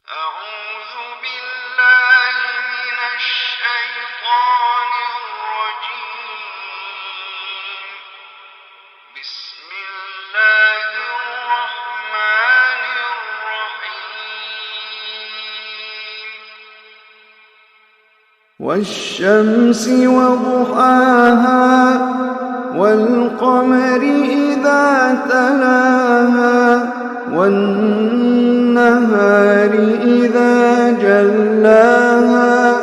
أعوذ بالله من الشيطان الرجيم. بسم الله الرحمن الرحيم. والشمس وضحاها والقمر إذا تلاها والنهار إذا جلاها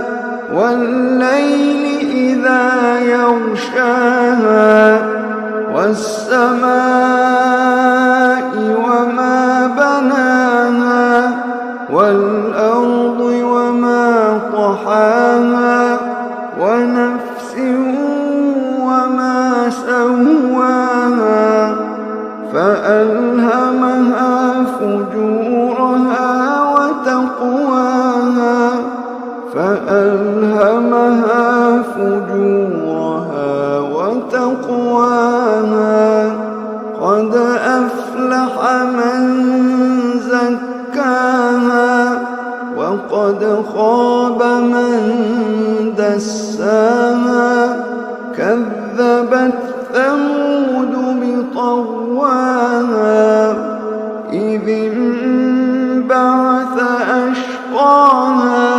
والليل إذا يغشاها والسماء وما بناها والأرض وما طحاها ونفس وما سواها فألهمها فجورها وتقواها فألهمها فجورها وتقواها قد أفلح من زكاها وقد خاب من دساها كذبت ثمود بطغواها إذ انبعث أشقاها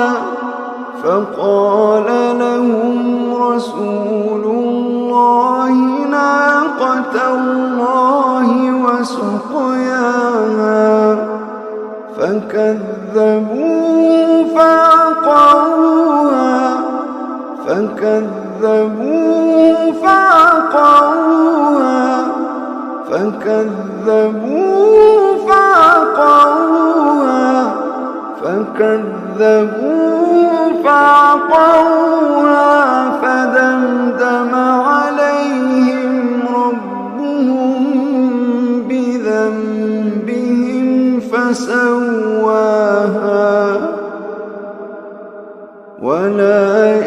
فقال لهم رسول الله ناقة الله وسقياها فكذبوه فعقروها فعقروها فدمدم عليهم ربهم بذنبهم فسواها ولا